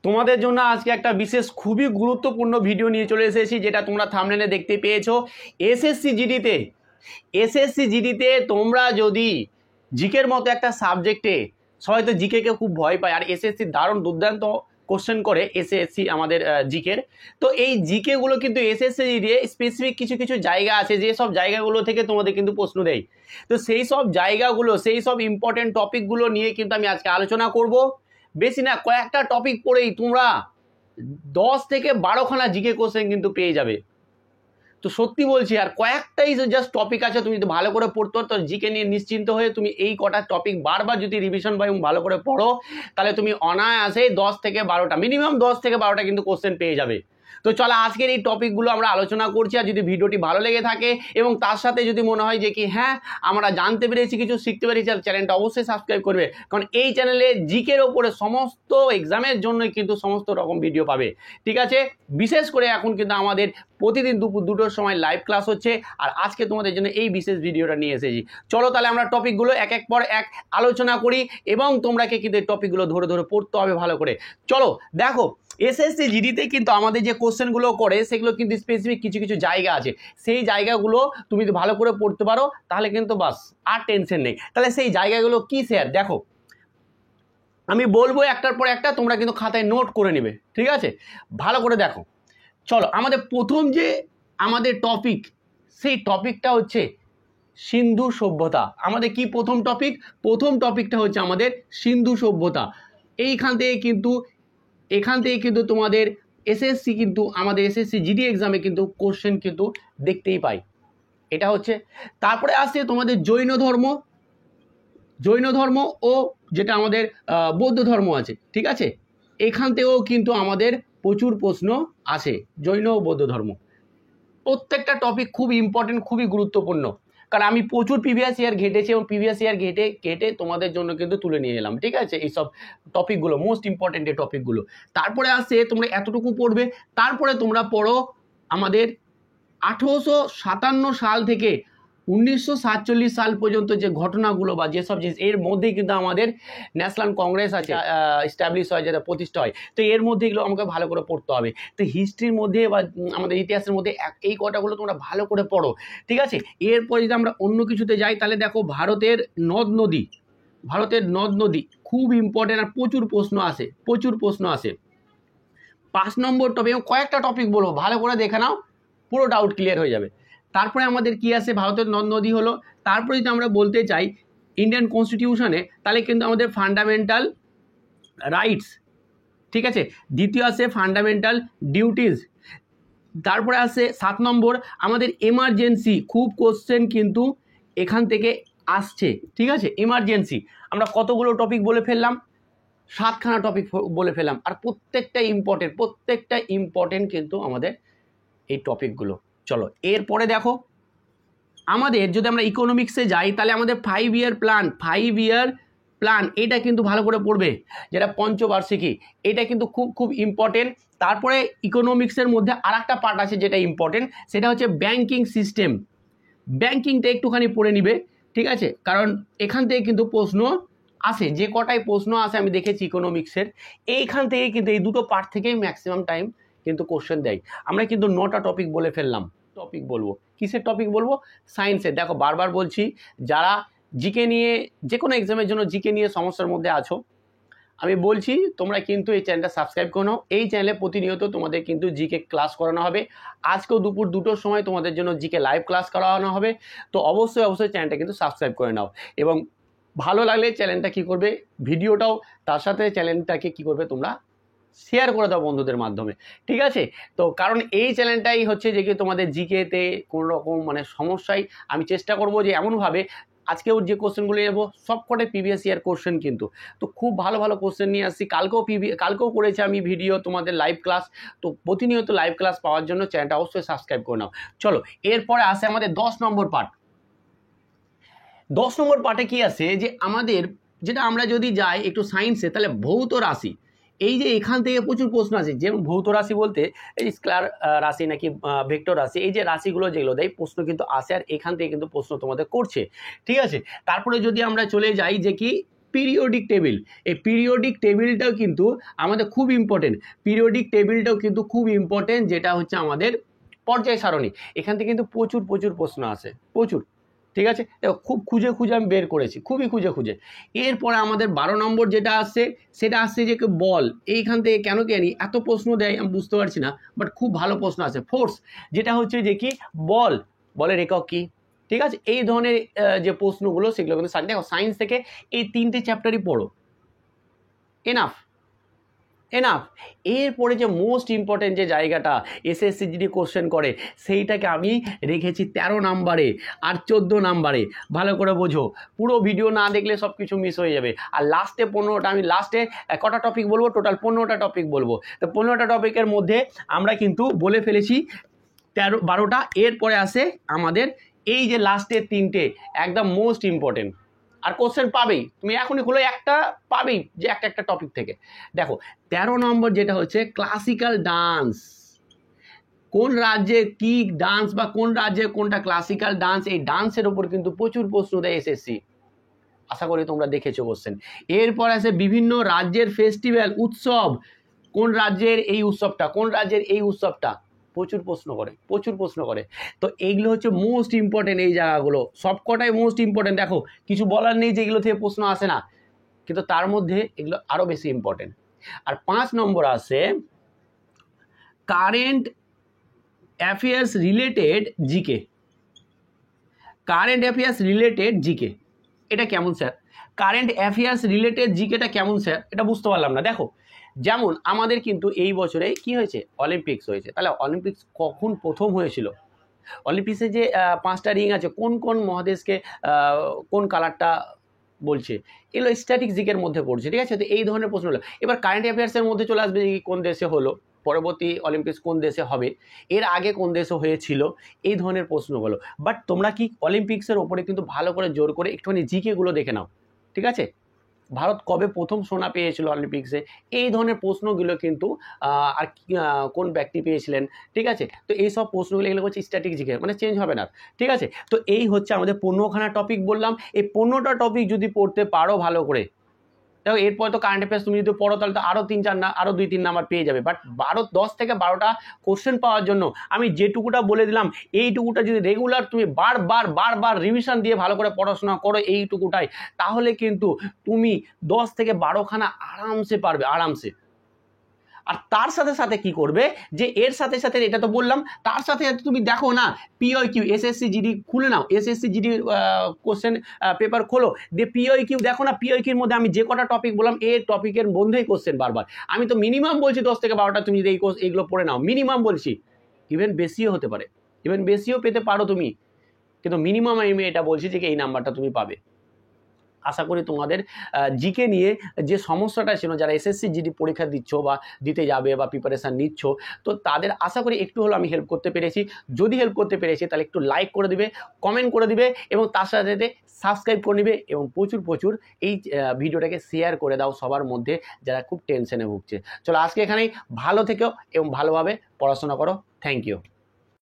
তোমাদের জন্য আজকে একটা বিশেষ খুবই গুরুত্বপূর্ণ ভিডিও নিয়ে চলে এসেছি, যেটা তোমরা থাম্বনেলে দেখতে পেয়েছো। এসএসসি জিডিতে তোমরা যদি জিকের মতো একটা সাবজেক্টে, সবাই তো জিকেকে খুব ভয় পায়, আর এসএসসি দারুণ দুর্দান্ত কোশ্চেন করে এসএসসি আমাদের জিকের। তো এই জিকেগুলো কিন্তু এসএসসি দিয়ে স্পেসিফিক কিছু কিছু জায়গা আছে, যে সব জায়গাগুলো থেকে তোমাদের কিন্তু প্রশ্ন দেয়। তো সেই সব জায়গাগুলো, সেই সব ইম্পর্টেন্ট টপিকগুলো নিয়ে কিন্তু আমি আজকে আলোচনা করব। বেশি না, কয়েকটা টপিক পড়েই তোমরা 10 থেকে 12খানা জিকে কোশ্চেন কিন্তু পেয়ে যাবে। তো সত্যি বলছি, আর কয়েকটাই জাস্ট টপিক আছে, তুমি যদি ভালো করে পড়তে তো জিকে নিয়ে নিশ্চিন্ত হয়ে তুমি এই কটা টপিক বারবার যদি রিভিশন বা ভালো করে পড়ো, তাহলে তুমি অনায়াসে 10 থেকে 12টা, মিনিমাম 10 থেকে 12টা কিন্তু কোশ্চেন পেয়ে যাবে। তো চলো আজকের এই টপিকগুলো আমরা আলোচনা করছি। আর যদি ভিডিওটি ভালো লেগে থাকে এবং তার সাথে যদি মনে হয় যে কি হ্যাঁ আমরা জানতে পেরেছি, কিছু শিখতে পেরেছি, চ্যানেলটা অবশ্যই সাবস্ক্রাইব করবে, কারণ এই চ্যানেলে জিকের ওপরে সমস্ত এক্সামের জন্যই কিন্তু সমস্ত রকম ভিডিও পাবে। ঠিক আছে, বিশেষ করে এখন কিন্তু আমাদের প্রতিদিন দুপুর 2টোর সময় লাইভ ক্লাস হচ্ছে, আর আজকে তোমাদের জন্য এই বিশেষ ভিডিওটা নিয়ে এসেছি। চলো তাহলে আমরা টপিকগুলো এক এক পর এক আলোচনা করি, এবং তোমরাকে কিন্তু এই টপিকগুলো ধরে ধরে পড়তে হবে ভালো করে। চলো দেখো, এসএসসি জিডিতে কিন্তু আমাদের যে কোশ্চেনগুলো করে সেগুলো কিন্তু স্পেসিফিক কিছু কিছু জায়গা আছে। সেই জায়গাগুলো তুমি যদি ভালো করে পড়তে পারো তাহলে কিন্তু বাস আর টেনশন নেই। তাহলে সেই জায়গাগুলো কি স্যার? দেখো আমি বলবো একটার পর একটা, তোমরা কিন্তু খাতায় নোট করে নেবে, ঠিক আছে? ভালো করে দেখো। চলো আমাদের প্রথম যে আমাদের টপিক, সেই টপিকটা হচ্ছে সিন্ধু সভ্যতা। আমাদের কি প্রথম টপিক? প্রথম টপিকটা হচ্ছে আমাদের সিন্ধু সভ্যতা। এখান থেকে কিন্তু তোমাদের এসএসসি কিন্তু আমাদের এসএসসি জিডি এক্সামে কিন্তু কোশ্চেন কিন্তু দেখতেই পাই। এটা হচ্ছে, তারপরে আসছে তোমাদের জৈন ধর্ম ও যেটা আমাদের বৌদ্ধ ধর্ম আছে, ঠিক আছে? এখান থেকেও কিন্তু আমাদের প্রচুর প্রশ্ন আসে, জৈন ও বৌদ্ধ ধর্ম। প্রত্যেকটা টপিক খুব ইম্পর্টেন্ট, খুবই গুরুত্বপূর্ণ, কারণ আমি প্রচুর প্রিভিয়াস ইয়ার ঘেটেছি এবং প্রিভিয়াস ইয়ার ঘেটে তোমাদের জন্য কিন্তু তুলে নিয়ে এলাম, ঠিক আছে? এইসব টপিকগুলো মোস্ট ইম্পর্টেন্ট এই টপিকগুলো। তারপরে আসছে তোমরা এতটুকু পড়বে, তারপরে তোমরা পড়ো আমাদের 1857 সাল থেকে 1947 সাল পর্যন্ত যে ঘটনাগুলো বা যেসব জিনিস, এর মধ্যেই কিন্তু আমাদের ন্যাশনাল কংগ্রেস আছে এস্টাবলিশ হয়, যেটা প্রতিষ্ঠা হয়। তো এর মধ্যে এগুলো আমাকে ভালো করে পড়তে হবে। তো হিস্ট্রির মধ্যে বা আমাদের ইতিহাসের মধ্যে এই কটাগুলো তোমরা ভালো করে পড়ো, ঠিক আছে? এরপরে যদি আমরা অন্য কিছুতে যাই, তাহলে দেখো ভারতের নদ নদী খুব ইম্পর্টেন্ট, আর প্রচুর প্রশ্ন আসে। 5 নম্বর টপিক, কয়েকটা টপিক বলবো, ভালো করে দেখে নাও, পুরো ডাউট ক্লিয়ার হয়ে যাবে। তারপরে আমাদের কি আছে? ভারতের নদ নদী হলো। তারপরে যদি আমরা বলতে চাই ইন্ডিয়ান কনস্টিটিউশনে, তাহলে কিন্তু আমাদের ফান্ডামেন্টাল রাইটস, ঠিক আছে? দ্বিতীয় আছে ফান্ডামেন্টাল ডিউটিস। তারপরে আছে 7 নম্বর আমাদের এমার্জেন্সি। খুব কোশ্চেন কিন্তু এখান থেকে আসছে, ঠিক আছে? এমার্জেন্সি আমরা কতগুলো টপিক বলে ফেললাম, 7খানা টপিক বলে ফেললাম, আর প্রত্যেকটা ইম্পর্টেন্ট কিন্তু আমাদের এই টপিকগুলো। চলো এরপরে দেখো, আমাদের যদি আমরা ইকোনমিক্সে যাই, তাহলে আমাদের 5 ইয়ার প্ল্যান এটা কিন্তু ভালো করে পড়বে, যেটা পঞ্চবার্ষিকী, এটা কিন্তু খুব খুব ইম্পর্টেন্ট। তারপরে ইকোনমিক্সের মধ্যে আর একটা পার্ট আছে যেটা ইম্পর্টেন্ট, সেটা হচ্ছে ব্যাংকিং সিস্টেম। ব্যাংকিংটা একটুখানি পড়ে নিবে, ঠিক আছে? কারণ এখান থেকে কিন্তু প্রশ্ন আসে, যে কটাই প্রশ্ন আসে আমি দেখেছি ইকোনমিক্সের, এইখান থেকে কিন্তু এই দুটো পার্ট থেকেই ম্যাক্সিমাম টাইম কিন্তু কোশ্চেন দেয়। আমরা কিন্তু 9টা টপিক বলে ফেললাম। টপিক বলবো, কিসের টপিক বলবো? সায়েন্সের। দেখো বারবার বলছি, যারা জিকে নিয়ে, যে কোনো এক্সামের জন্য জিকে নিয়ে সমস্যার মধ্যে আছো, আমি বলছি তোমরা কিন্তু এই চ্যানেলটা সাবস্ক্রাইব করে নাও। এই চ্যানেলে প্রতিনিয়ত তোমাদের কিন্তু জিকে ক্লাস করানো হবে। আজকেও দুপুর 2টোর সময় তোমাদের জন্য জিকে লাইভ ক্লাস করানো হবে। তো অবশ্যই চ্যানেলটা কিন্তু সাবস্ক্রাইব করে নাও, এবং ভালো লাগলে চ্যানেলটা কি করবে, ভিডিওটাও তার সাথে চ্যানেলটাকে কি করবে, তোমরা শেয়ার করে দাও বন্ধুদের মাধ্যমে, ঠিক আছে? তো কারণ এই চ্যানেলটাই হচ্ছে যে কি তোমাদের জিকেতে কোনো রকম মানে সমস্যায় আমি চেষ্টা করব যে এমনভাবে, আজকেও যে কোশ্চেনগুলো নেবো সবকটাই প্রিভিয়াস ইয়ার কোশ্চেন কিন্তু, তো খুব ভালো ভালো কোশ্চেন নিয়ে আসছি। কালকেও করেছি আমি ভিডিও তোমাদের লাইভ ক্লাস। তো প্রতিনিয়ত লাইভ ক্লাস পাওয়ার জন্য চ্যানেলটা অবশ্যই সাবস্ক্রাইব করে নাও। চলো এরপরে আসে আমাদের 10 নম্বর পার্ট। 10 নম্বর পার্টে কি আছে, যে আমাদের যেটা আমরা যদি যাই একটু সায়েন্সে, তাহলে ভৌত রাশি, এই যে এখান থেকে প্রচুর প্রশ্ন আছে। যেমন ভৌত রাশি বলতে এই স্কেলার রাশি নাকি ভেক্টর রাশি, এই যে রাশিগুলো যেগুলো দেয় প্রশ্ন কিন্তু আসে, আর এখান থেকে কিন্তু প্রশ্ন তোমাদের করছে, ঠিক আছে? তারপরে যদি আমরা চলে যাই যে কি পিরিয়ডিক টেবিল, এই পিরিয়ডিক টেবিলটাও কিন্তু আমাদের খুব ইম্পর্টেন্ট, পিরিয়ডিক টেবিলটাও কিন্তু খুব ইম্পর্টেন্ট, যেটা হচ্ছে আমাদের পর্যায় সারণী। এখান থেকে কিন্তু প্রচুর প্রচুর প্রশ্ন আসে, প্রচুর। ঠিক আছে, দেখো খুব খুঁজে খুঁজে আমি বের করেছি, খুবই খুঁজে খুঁজে। এরপরে আমাদের 12 নম্বর যেটা আসছে সেটা আসছে যে বল। এইখান থেকে কেন জানি এত প্রশ্ন দেয় আমি বুঝতে পারছি না, বাট খুব ভালো প্রশ্ন আছে। ফোর্স, যেটা হচ্ছে যে কি বল, বলের একক কি। ঠিক আছে, এই ধরনের যে প্রশ্নগুলো সেগুলো কিন্তু দেখো সায়েন্স থেকে এই 3টে চ্যাপ্টারই পড়ো, এনাফ এনাফ। এরপরে যে মোস্ট ইম্পর্টেন্ট যে জায়গাটা এসএসসি জিডি কোশ্চেন করে সেইটাকে আমি রেখেছি 13 নাম্বারে আর 14 নাম্বারে। ভালো করে বোঝো, পুরো ভিডিও না দেখলে সব কিছু মিস হয়ে যাবে। আর লাস্টে 15টা, আমি লাস্টে কটা টপিক বলবো, টোটাল 15টা টপিক বলবো। তো 15টা টপিকের মধ্যে আমরা কিন্তু বলে ফেলেছি 12টা। এরপরে আসে আমাদের এই যে লাস্টের 3টে একদম মোস্ট ইম্পর্টেন্ট, আর কোশ্চেন পাবেই, তুমি এখনই খুলে একটা পাবেই যে একটা টপিক থেকে। দেখো 13 নম্বর যেটা হচ্ছে ক্লাসিক্যাল ডান্স, কোন রাজ্যে কি ডান্স বা কোন রাজ্যে কোনটা ক্লাসিক্যাল ডান্স, এই ডান্সের উপর কিন্তু প্রচুর প্রশ্ন দেয় এসএসসি, আশা করি তোমরা দেখেছো কোশ্চেন। এরপর আছে বিভিন্ন রাজ্যের ফেস্টিভ্যাল, উৎসব, কোন রাজ্যের এই উৎসবটা, কোন রাজ্যের এই উৎসবটা, প্রচুর প্রশ্ন করে, প্রচুর প্রশ্ন করে। তো এইগুলো হচ্ছে মোস্ট ইম্পর্টেন্ট, এই জায়গাগুলো সবকটাই মোস্ট ইম্পর্টেন্ট। দেখো কিছু বলার নেই যে এগুলো থেকে প্রশ্ন আসে না, কিন্তু তার মধ্যে এগুলো আরও বেশি ইম্পর্টেন্ট। আর 5 নম্বর আছে current affairs related GK, current affairs related GK. এটা কেমন স্যার, কারেন্ট অ্যাফেয়ার্স রিলেটেড জিকেটা কেমন স্যার, এটা বুঝতে পারলাম না। দেখো যেমন আমাদের কিন্তু এই বছরে কি হয়েছে, অলিম্পিক্স হয়েছে। তাহলে অলিম্পিক্স কখন প্রথম হয়েছিল, অলিম্পিক্সে যে 5টা রিং আছে কোন কোন মহাদেশকে কোন কালারটা বলছে, এগুলো স্ট্যাটিক জিকের মধ্যে পড়ছে। ঠিক আছে, তো এই ধরনের প্রশ্ন হলো। এবার কারেন্ট অ্যাফেয়ার্সের মধ্যে চলে আসবে যে কোন দেশে হলো, পরবর্তী অলিম্পিক্স কোন দেশে হবে, এর আগে কোন দেশে হয়েছিল, এই ধরনের প্রশ্নগুলো। বাট তোমরা কি অলিম্পিক্সের ওপরে কিন্তু ভালো করে জোর করে একটুখানি জিকেগুলো দেখে নাও। ঠিক আছে, ভারত কবে প্রথম সোনা পেয়েছিল অলিম্পিক্সে, এই ধরনের প্রশ্নগুলো কিন্তু আর কোন ব্যক্তি পেয়েছিলেন। ঠিক আছে, তো এই সব প্রশ্নগুলো এগুলো হচ্ছে স্ট্যাটিক জিকে, মানে চেঞ্জ হবে না। ঠিক আছে, তো এই হচ্ছে আমাদের 15খানা টপিক বললাম। এই 15টা টপিক যদি পড়তে পারো ভালো করে, দেখো এরপর তো কারেন্ট অ্যাফেয়ার্স তুমি যদি পড়ো তাহলে তো আরও 3-4 না আরও 2-3 নাম্বার পেয়ে যাবে। বাট 10 থেকে 12টা কোশ্চেন পাওয়ার জন্য আমি যেটুকুটা বলে দিলাম এইটুকুটা যদি রেগুলার তুমি বারবার রিভিশন দিয়ে ভালো করে পড়াশোনা করো এইটুকুটাই, তাহলে কিন্তু তুমি 10 থেকে 12খানা আরামসে পারবে, আরামসে। আর তার সাথে সাথে কি করবে যে এর সাথে সাথে, এটা তো বললাম, তার সাথে সাথে তুমি দেখো না পিওকিউ, এসএসসি জিডি খুলে নাও, এসএসসি জিডি কোশ্চেন পেপার খোলো, দিয়ে পিওকিউ দেখো না। পিওকিউর মধ্যে আমি যে কটা টপিক বললাম এই টপিকের মধ্যেই কোশ্চেন বারবার। আমি তো মিনিমাম বলছি 10 থেকে 12টা তুমি যদি এইগুলো পড়ে নাও, মিনিমাম বলছি, ইভেন বেশিও হতে পারে, ইভেন বেশিও পেতে পারো তুমি, কিন্তু মিনিমাম আমি এটা বলছি যে এই নাম্বারটা তুমি পাবে। আশা করি তোমাদের জিকে নিয়ে যে সমস্যাটা ছিল, যারা এসএসসি জিডি পরীক্ষা দিচ্ছ বা দিতে যাবে বা প্রিপারেশান নিচ্ছ, তো তাদের আশা করি একটু হলেও আমি হেল্প করতে পেরেছি। যদি হেল্প করতে পেরেছি তাহলে একটু লাইক করে দিবে, কমেন্ট করে দিবে, এবং তার সাথে সাথে সাবস্ক্রাইব করে নিবে, এবং প্রচুর প্রচুর এই ভিডিওটাকে শেয়ার করে দাও সবার মধ্যে যারা খুব টেনশনে ভুগছে। চলো আজকে এখানেই, ভালো থেকো এবং ভালোভাবে পড়াশোনা করো। Thank you.